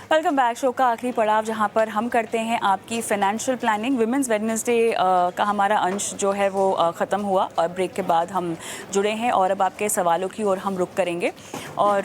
Welcome back. Show का आखिरी पड़ाव जहां पर हम करते हैं आपकी फाइनेंशियल प्लानिंग। विमेंस वेडनेसडे का हमारा अंश जो है वो ख़त्म हुआ और ब्रेक के बाद हम जुड़े हैं और अब आपके सवालों की ओर हम रुक करेंगे और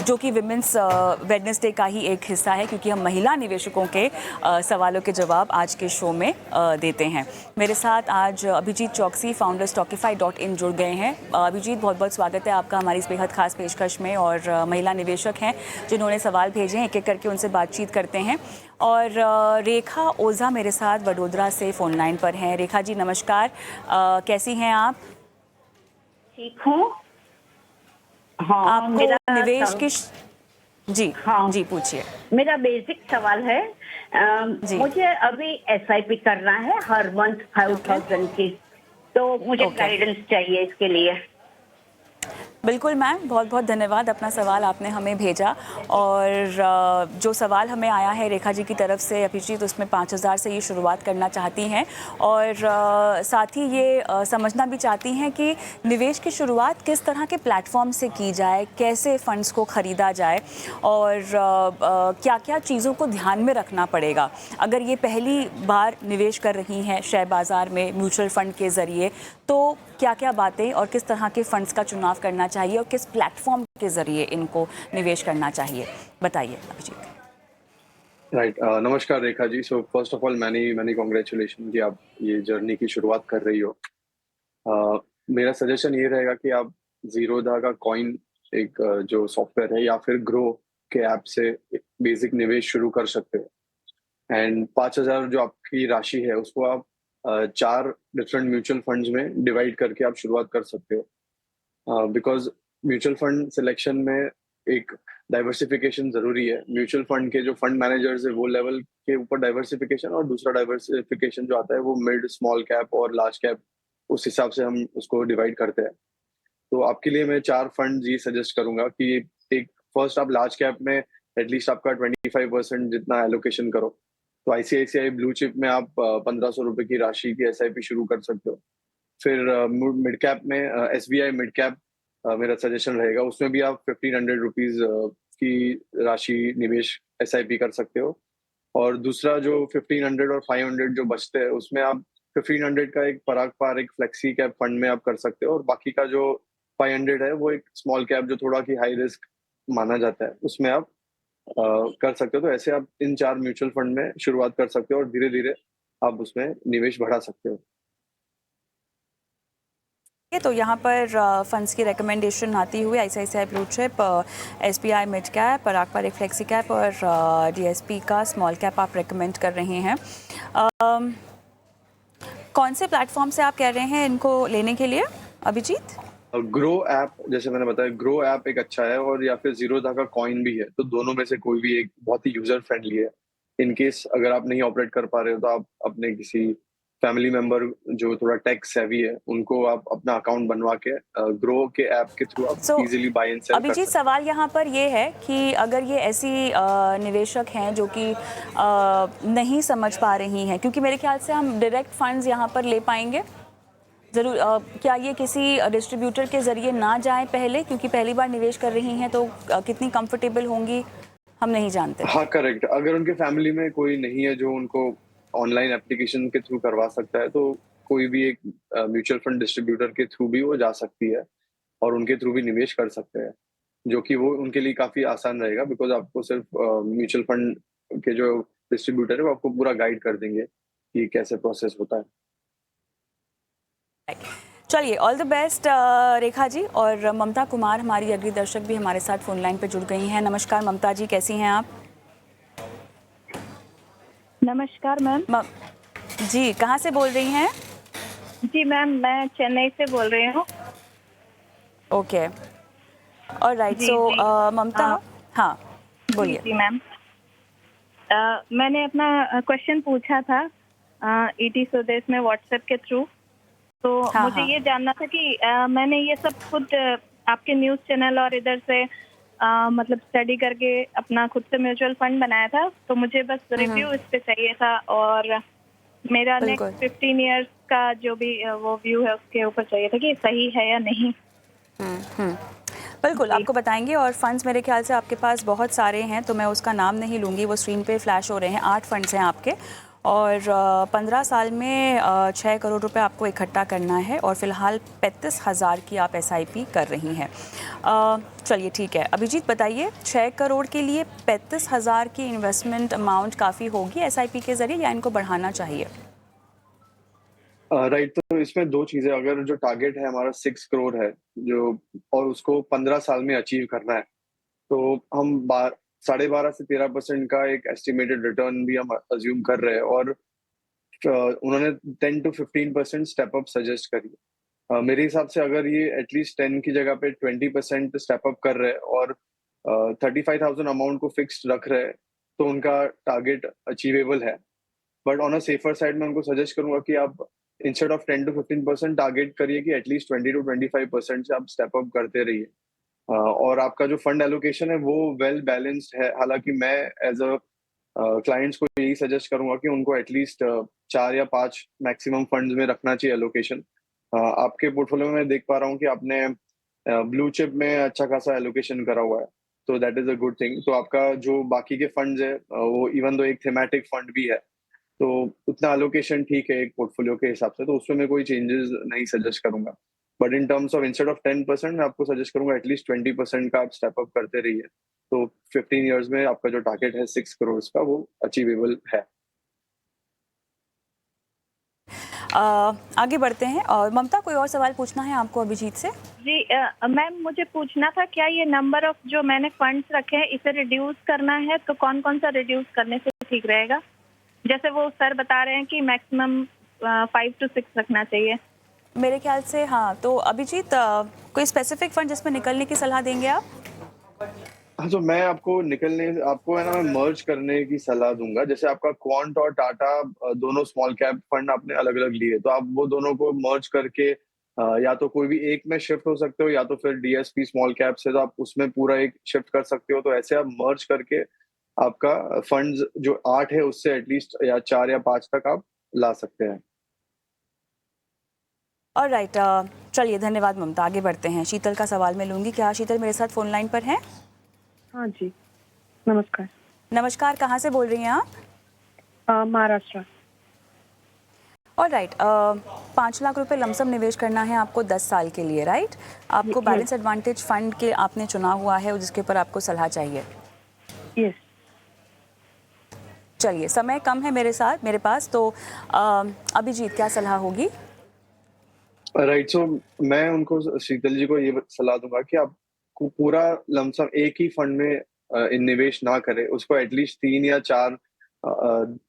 जो कि विमेंस वेडनेसडे का ही एक हिस्सा है क्योंकि हम महिला निवेशकों के सवालों के जवाब आज के शो में देते हैं। मेरे साथ आज अभिजीत चौकसी फाउंडर Stockify.in जुड़ गए हैं। अभिजीत, बहुत बहुत स्वागत है आपका हमारी इस बेहद खास पेशकश में। और महिला निवेशक हैं जिन्होंने सवाल भेजे हैं, एक एक करके उनसे बातचीत करते हैं। और रेखा ओझा मेरे साथ वडोदरा से फ़ोन लाइन पर हैं। रेखा जी नमस्कार, कैसी हैं आप? ठीक हूँ। हाँ, आपको मेरा निवेश की जी हाँ, जी पूछिए। मेरा बेसिक सवाल है। जी मुझे अभी एसआईपी करना है हर मंथ 5,000 की, तो मुझे ओके। गाइडेंस चाहिए इसके लिए। बिल्कुल मैम, बहुत बहुत धन्यवाद, अपना सवाल आपने हमें भेजा। और जो सवाल हमें आया है रेखा जी की तरफ से अभिजीत, उसमें 5,000 से ये शुरुआत करना चाहती हैं और साथ ही ये समझना भी चाहती हैं कि निवेश की शुरुआत किस तरह के प्लेटफॉर्म से की जाए, कैसे फ़ंड्स को ख़रीदा जाए और क्या क्या चीज़ों को ध्यान में रखना पड़ेगा। अगर ये पहली बार निवेश कर रही हैं शेयर बाज़ार में म्यूचुअल फ़ंड के ज़रिए, तो क्या क्या बातें और किस तरह के फंड्स का चुनाव करना चाहिए और किस प्लेटफॉर्म के ज़रिए इनको निवेश करना चाहिए, बताइए अभिजीत। राइट। नमस्कार Rekha ji. So first of all many congratulation कि आप ये जर्नी की शुरुआत कर रही हो। मेरा सजेशन ये रहेगा कि आप जीरोधा का कॉइन एक जो सॉफ्टवेयर है या फिर ग्रो के ऐप से बेसिक निवेश शुरू कर सकते हो। एंड 5,000 जो आपकी राशि है उसको आप 4 डिफरेंट म्यूचुअल फंड्स में डिवाइड करके आप शुरुआत कर सकते हो। बिकॉज म्यूचुअल फंड सिलेक्शन में एक डाइवर्सिफिकेशन जरूरी है। म्यूचुअल फंड के जो फंड मैनेजर्स है वो लेवल के ऊपर डाइवर्सिफिकेशन, और दूसरा डाइवर्सिफिकेशन जो आता है वो मिड स्मॉल कैप और लार्ज कैप, उस हिसाब से हम उसको डिवाइड करते हैं। तो आपके लिए मैं 4 फंड ये सजेस्ट करूंगा कि एक फर्स्ट आप लार्ज कैप में एटलीस्ट आपका 25% जितना एलोकेशन करो। तो आईसीआईसीआई ब्लू चिप में आप 1,500 रुपए की राशि की एसआईपी शुरू कर सकते हो। फिर मिड कैप में एसबीआई मिड कैप मेरा सजेशन रहेगा, उसमें भी आप 1,500 रुपीज की राशि निवेश एसआईपी कर सकते हो। और दूसरा जो 1,500 और 500 जो बचते हैं उसमें आप 1,500 का एक पराग पार एक फ्लेक्सी कैप फंड में आप कर सकते हो, और बाकी का जो 500 है वो एक स्मॉल कैप जो थोड़ा की हाई रिस्क माना जाता है उसमें आप कर सकते हो। तो ऐसे आप इन 4 म्यूचुअल फंड में शुरुआत कर सकते हो और धीरे धीरे आप उसमें निवेश बढ़ा सकते हो। तो यहाँ पर फंड्स की रिकमेंडेशन आती हुई ICICI blue chip, SBI mid cap, Parag पर एक फ्लेक्सी कैप और डीएसपी का स्मॉल कैप आप रिकमेंड कर रहे हैं। कौन से प्लेटफॉर्म से आप कह रहे हैं इनको लेने के लिए अभिजीत? ग्रो ऐप, जैसे मैंने बताया, ग्रो ऐप एक अच्छा है, और या फिर जीरोधा का कॉइन भी है। तो दोनों में से कोई भी एक बहुत ही यूजर फ्रेंडली है। इन केस अगर आप नहीं ऑपरेट कर पा रहे हो तो आप अपने किसी फैमिली मेंबर जो थोड़ा टेक सेवी है उनको आप अपना अकाउंट बनवा के ग्रो के ऐप के थ्रू आप इजीली बाय एंड सेल कर अभिजीत, सकते सवाल यहाँ पर ये है कि अगर ये ऐसी निवेशक हैं जो कि नहीं समझ पा रही हैं, क्योंकि मेरे ख्याल से हम डायरेक्ट फंड्स यहाँ पर ले पाएंगे ज़रूर, क्या ये किसी डिस्ट्रीब्यूटर के ज़रिए ना जाएं पहले, क्योंकि पहली बार निवेश कर रही हैं तो कितनी कंफर्टेबल होंगी हम नहीं जानते। हाँ करेक्ट। अगर उनके फैमिली में कोई नहीं है जो उनको ऑनलाइन एप्लीकेशन के थ्रू करवा सकता है, तो कोई भी एक म्यूचुअल फंड डिस्ट्रीब्यूटर के थ्रू भी वो जा सकती है और उनके थ्रू भी निवेश कर सकते हैं, जो कि वो उनके लिए काफी आसान रहेगा। बिकॉज आपको सिर्फ म्यूचुअल फंड के जो डिस्ट्रीब्यूटर है वो आपको पूरा गाइड कर देंगे कि कैसे प्रोसेस होता है। चलिए, all the best Rekha ji. और ममता कुमार हमारी अगली दर्शक भी हमारे साथ फोन लाइन पर जुड़ गई हैं। नमस्कार ममता जी, कैसी हैं आप? नमस्कार मैम। जी, कहाँ से बोल रही हैं? जी मैम, मैं चेन्नई से बोल रही हूँ। Okay, alright. सो ममता, हाँ बोलिए। जी मैम, मैंने अपना क्वेश्चन पूछा था ईटी स्वदेश में व्हाट्सएप के थ्रू। तो मुझे ये जानना था कि मैंने ये सब खुद आपके न्यूज़ चैनल और इधर से मतलब स्टडी करके अपना खुद से म्यूचुअल फंड बनाया था। तो मुझे बस रिव्यू इस पे चाहिए था, और मेरा नेक्स्ट 15 इयर्स का जो भी वो व्यू है उसके ऊपर चाहिए था कि सही है या नहीं। बिल्कुल आपको बताएंगे। और फंड्स मेरे ख्याल से आपके पास बहुत सारे हैं, तो मैं उसका नाम नहीं लूँगी, वो स्क्रीन पे फ्लैश हो रहे हैं। 8 फंड्स हैं आपके, और 15 साल में 6 करोड़ रुपए आपको इकट्ठा करना है, और फिलहाल 35,000 की आप SIP कर रही हैं। चलिए ठीक है, अभिजीत बताइए, 6 करोड़ के लिए 35,000 की इन्वेस्टमेंट अमाउंट काफ़ी होगी SIP के ज़रिए, या इनको बढ़ाना चाहिए? राइट, तो इसमें 2 चीज़ें, अगर जो टारगेट है हमारा 6 करोड़ है, जो और उसको 15 साल में अचीव करना है, तो हम 12.5 से 13% का एक एस्टिमेटेड रिटर्न भी हम अज्यूम कर रहे हैं, और उन्होंने 10 to 15% स्टेप अप सजेस्ट करी है। मेरे हिसाब से अगर ये एटलीस्ट 10 की जगह पे 20% स्टेप अप कर रहे हैं और 35,000 अमाउंट को फिक्स्ड रख रहे हैं, तो उनका टारगेट अचीवेबल है। But on a safer side मैं उनको सजेस्ट करूंगा कि आप इंस्टेड ऑफ 10 to 15% टारगेट करिए कि एटलीस्ट 20 to 25% से आप स्टेप अप करते रहिए। और आपका जो फंड एलोकेशन है वो वेल बैलेंस्ड है। हालांकि मैं एज अ क्लाइंट्स को यही सजेस्ट करूंगा कि उनको एटलीस्ट 4 या 5 मैक्सिमम फंड्स में रखना चाहिए एलोकेशन। आपके पोर्टफोलियो में मैं देख पा रहा हूँ कि आपने ब्लू चिप में अच्छा खासा एलोकेशन करा हुआ है, तो that is a good thing. तो आपका जो बाकी के फंड्स है वो इवन दो एक थीमेटिक फंड भी है, तो उतना एलोकेशन ठीक है एक पोर्टफोलियो के हिसाब से, तो उसमें मैं कोई चेंजेस नहीं सजेस्ट करूंगा। But in terms of instead of 10% मैं आपको सजेस्ट करूंगा एटलीस्ट 20% का आप स्टेप अप करते रहिए, तो 15 इयर्स में आपका जो टारगेट है 6 करोड़ का वो अचीवेबल है। आगे बढ़ते हैं, और ममता कोई और सवाल पूछना है आपको अभिजीत से? जी मैम, मुझे पूछना था, क्या ये नंबर ऑफ जो मैंने फंड्स रखे हैं इसे रिड्यूस करना है, तो कौन कौन सा रिड्यूस करने से ठीक रहेगा? जैसे वो सर बता रहे हैं कि मैक्सिमम 5 to 6 रखना चाहिए। मेरे ख्याल से हाँ। तो अभिजीत कोई स्पेसिफिक फंड जिसमें निकलने की सलाह देंगे आप? हाँ, तो मैं आपको है ना मैं मर्ज करने की सलाह दूंगा। जैसे आपका क्वांट और टाटा दोनों स्मॉल कैप फंड आपने अलग अलग लिए, तो आप वो दोनों को मर्ज करके या तो कोई भी एक में शिफ्ट हो सकते हो, या तो फिर DSP स्मॉल कैप से तो आप उसमें पूरा एक शिफ्ट कर सकते हो। तो ऐसे आप मर्ज करके आपका फंड्स जो 8 है उससे एटलीस्ट या 4 या 5 तक आप ला सकते हैं। ऑलराइट, चलिए धन्यवाद ममता, आगे बढ़ते हैं। शीतल का सवाल मैं लूंगी। क्या शीतल मेरे साथ फोन लाइन पर हैं? हाँ जी, नमस्कार। नमस्कार, कहाँ से बोल रही हैं आप? महाराष्ट्र। ऑलराइट, 5 लाख रुपए लमसम निवेश करना है आपको 10 साल के लिए, राइट? आपको बैलेंस एडवांटेज फंड के आपने चुना हुआ है, जिसके ऊपर आपको सलाह चाहिए। यस। चलिए, समय कम है मेरे पास, तो अभिजीत क्या सलाह होगी? राइट, सो मैं उनको शीतल जी को ये सलाह दूंगा कि आप पूरा लमसम एक ही फंड में निवेश ना करें, उसको एटलीस्ट 3 या 4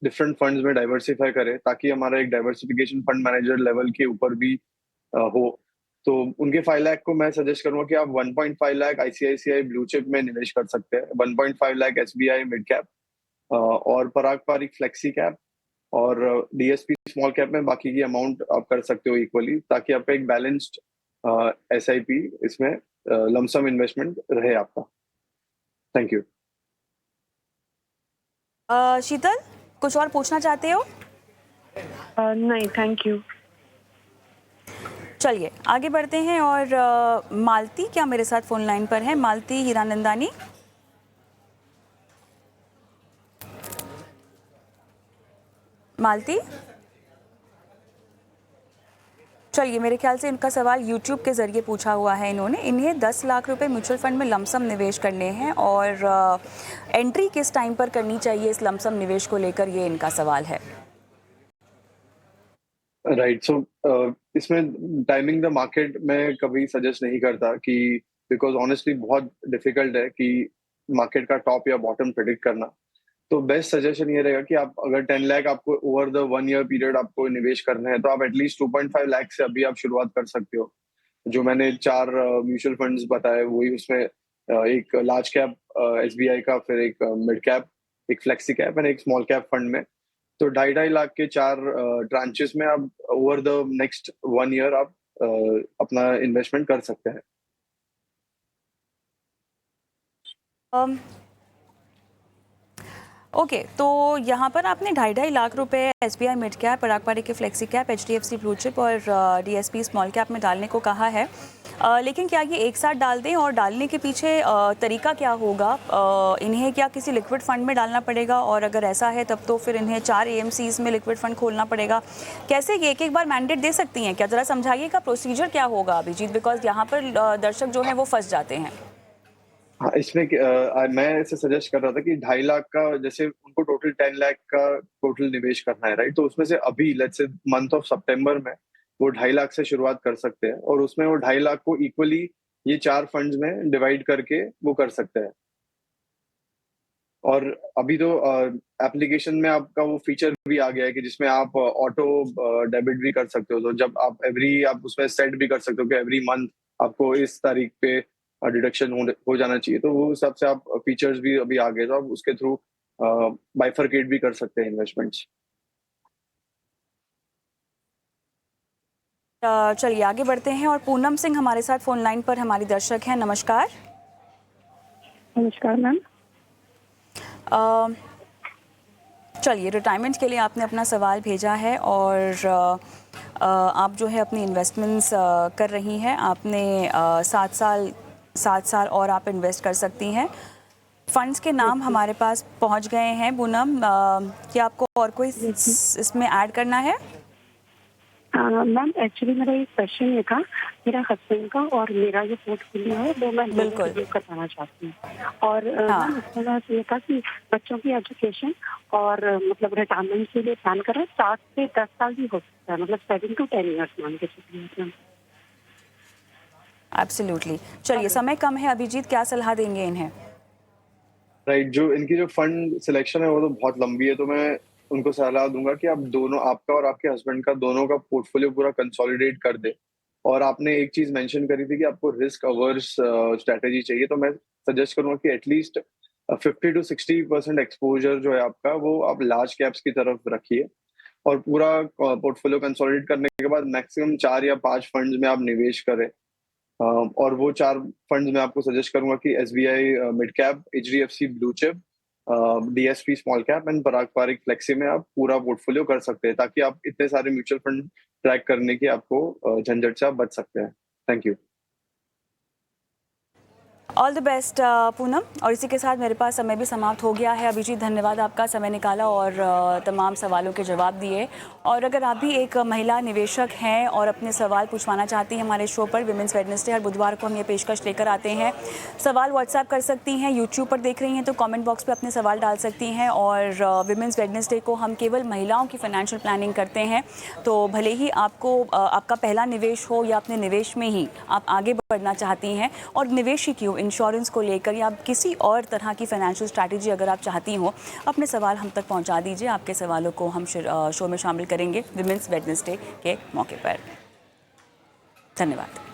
डिफरेंट फंड्स में डाइवर्सिफाई करें, ताकि हमारा एक डाइवर्सिफिकेशन फंड मैनेजर लेवल के ऊपर भी हो। तो उनके 5 लाख को मैं सजेस्ट करूंगा कि आप 1.5 लाख ICICI ब्लू चिप में निवेश कर सकते हैं, 1.5 लाख SBI मिड कैप, और पराग पारिक फ्लेक्सी कैप, और DSP स्मॉल कैप में बाकी की अमाउंट आप कर सकते हो इक्वली, ताकि आपका एक बैलेंस्ड SIP इसमें लमसम इन्वेस्टमेंट रहे आपका। Thank you. शीतल, कुछ और पूछना चाहते हो? नहीं, थैंक यू। चलिए आगे बढ़ते हैं, और मालती क्या मेरे साथ फोन लाइन पर है? मालती हीरानंदानी। मालती, चलिए, मेरे ख्याल से इनका सवाल YouTube के ज़रिए पूछा हुआ है इन्होंने। इन्हें 10 लाख रुपए म्यूचुअल फंड में लमसम निवेश करने हैं, और एंट्री किस टाइम पर करनी चाहिए इस लमसम निवेश को लेकर, ये इनका सवाल है। राइट, सो इसमें टाइमिंग द मार्केट मैं कभी सजेस्ट नहीं करता, कि बिकॉज ऑनेस्टली बहुत डिफिकल्ट है कि मार्केट का टॉप या बॉटम प्रेडिक्ट करना। तो बेस्ट सजेशन ये रहेगा कि आप अगर 10 लाख आपको ओवर द 1 ईयर पीरियड आपको निवेश करना है, तो आप एटलीस्ट 2.5 लाख से अभी आप शुरुआत कर सकते हो। जो मैंने 4 म्यूचुअल फंड्स बताए, वही उसमें एक लार्ज कैप SBI का, फिर एक मिड कैप, एक फ्लेक्सी कैप एंड एक स्मॉल कैप फंड में। तो 2.5 लाख के 4 ट्रांचेस में आप ओवर द नेक्स्ट 1 ईयर आप अपना इन्वेस्टमेंट कर सकते हैं। ओके, तो यहाँ पर आपने 2.5 लाख रुपए SBI मिड कैप, पराग पारिक के flexi cap, HDFC blue chip और DSP स्मॉल कैप में डालने को कहा है। लेकिन क्या ये एक साथ डाल दें और डालने के पीछे तरीका क्या होगा? इन्हें क्या किसी लिक्विड फंड में डालना पड़ेगा, और अगर ऐसा है तब तो फिर इन्हें 4 AMCs में लिक्विड फंड खोलना पड़ेगा? कैसे ये एक बार मैंडेट दे सकती हैं क्या? ज़रा समझाइएगा प्रोसीजर क्या होगा अभिजीत, बिकॉज यहाँ पर दर्शक जो हैं वो फंस जाते हैं। हाँ, इसमें मैं ऐसे सजेस्ट कर रहा था कि 2.5 लाख का, जैसे उनको टोटल 10 लाख का टोटल निवेश करना है, राइट? तो उसमें से अभी लेट्स से मंथ ऑफ सितंबर में वो 2.5 लाख से शुरुआत कर सकते हैं, और उसमें वो 2.5 लाख को इक्वली ये 4 फंड्स में डिवाइड करके वो कर सकते हैं। और अभी तो एप्लीकेशन में आपका वो फीचर भी आ गया है कि जिसमें आप ऑटो डेबिट भी कर सकते हो। तो जब आप उसमें सेट भी कर सकते हो कि एवरी मंथ आपको इस तारीख पे डिडक्शन हो जाना चाहिए। तो वो हिसाब से आप फीचर्स भी अभी आ गए, तो आप उसके थ्रू बाइफरकेट भी कर सकते हैं इन्वेस्टमेंट्स। चलिए आगे बढ़ते हैं और पूनम सिंह हमारे साथ फोन लाइन पर हमारी दर्शक हैं। नमस्कार। नमस्कार मैम। चलिए, रिटायरमेंट के लिए आपने अपना सवाल भेजा है और आप जो है अपनी इन्वेस्टमेंट्स कर रही हैं। आपने 7 साल और आप इन्वेस्ट कर सकती हैं। फंड्स के नाम हमारे पास पहुंच गए हैं। पूनम, क्या आपको और कोई इसमें ऐड करना है? मैम एक्चुअली मेरा एक क्वेश्चन ये था, मेरा हस्बैंड का और मेरा जो पोर्टफोलियो है वो मैं बिल्कुल करवाना चाहती हूँ। और हाँ। मैम इसके बाद ये था कि बच्चों की एजुकेशन और मतलब रिटायरमेंट के लिए प्लान करें। 7 से 10 साल भी हो सकता है, मतलब 7 to 10 ईयर्स मान के चलिए। एब्सोल्युटली। चलिए, समय कम है अभिजीत, क्या सलाह देंगे इन्हें? राइट, जो इनकी जो फंड सिलेक्शन है वो तो बहुत लंबी है, तो मैं उनको सलाह दूंगा कि आप दोनों, आपका और आपके हस्बैंड का, दोनों का पोर्टफोलियो पूरा कंसोलिडेट कर दे। और आपने एक चीज मेंशन करी थी कि आपको रिस्क अवर्स स्ट्रेटेजी चाहिए, तो मैं सजेस्ट करूंगा कि एटलीस्ट 50 to 60% एक्सपोजर जो है आपका, वो आप लार्ज कैप्स की तरफ रखिए। और पूरा पोर्टफोलियो कंसोलिडेट करने के बाद मैक्सिमम 4 या 5 फंड्स में आप निवेश करें। और वो 4 फंड्स मैं आपको सजेस्ट करूंगा कि SBI mid cap, HDFC blue chip, DSP small cap and Parag Parikh flexi में आप पूरा पोर्टफोलियो कर सकते हैं, ताकि आप इतने सारे म्यूचुअल फंड ट्रैक करने की आपको झंझट से आप बच सकते हैं। Thank you. All the best Poonam. और इसी के साथ मेरे पास समय भी समाप्त हो गया है। अभिजीत, धन्यवाद, आपका समय निकाला और तमाम सवालों के जवाब दिए। और अगर आप भी एक महिला निवेशक हैं और अपने सवाल पूछवाना चाहती हैं हमारे शो पर, विमेंस वेडनेसडे हर बुधवार को हम ये पेशकश लेकर आते हैं। सवाल व्हाट्सएप कर सकती हैं, यूट्यूब पर देख रही हैं तो कमेंट बॉक्स पर अपने सवाल डाल सकती हैं। और विमेंस वेडनेसडे को हम केवल महिलाओं की फाइनेंशियल प्लानिंग करते हैं, तो भले ही आपको आपका पहला निवेश हो या अपने निवेश में ही आप आगे बढ़ना चाहती हैं, और निवेश ही क्यों, इंश्योरेंस को लेकर या किसी और तरह की फाइनेंशियल स्ट्रैटेजी अगर आप चाहती हो, अपने सवाल हम तक पहुंचा दीजिए। आपके सवालों को हम शो में शामिल करेंगे विमेंस वेडनेसडे के मौके पर। धन्यवाद।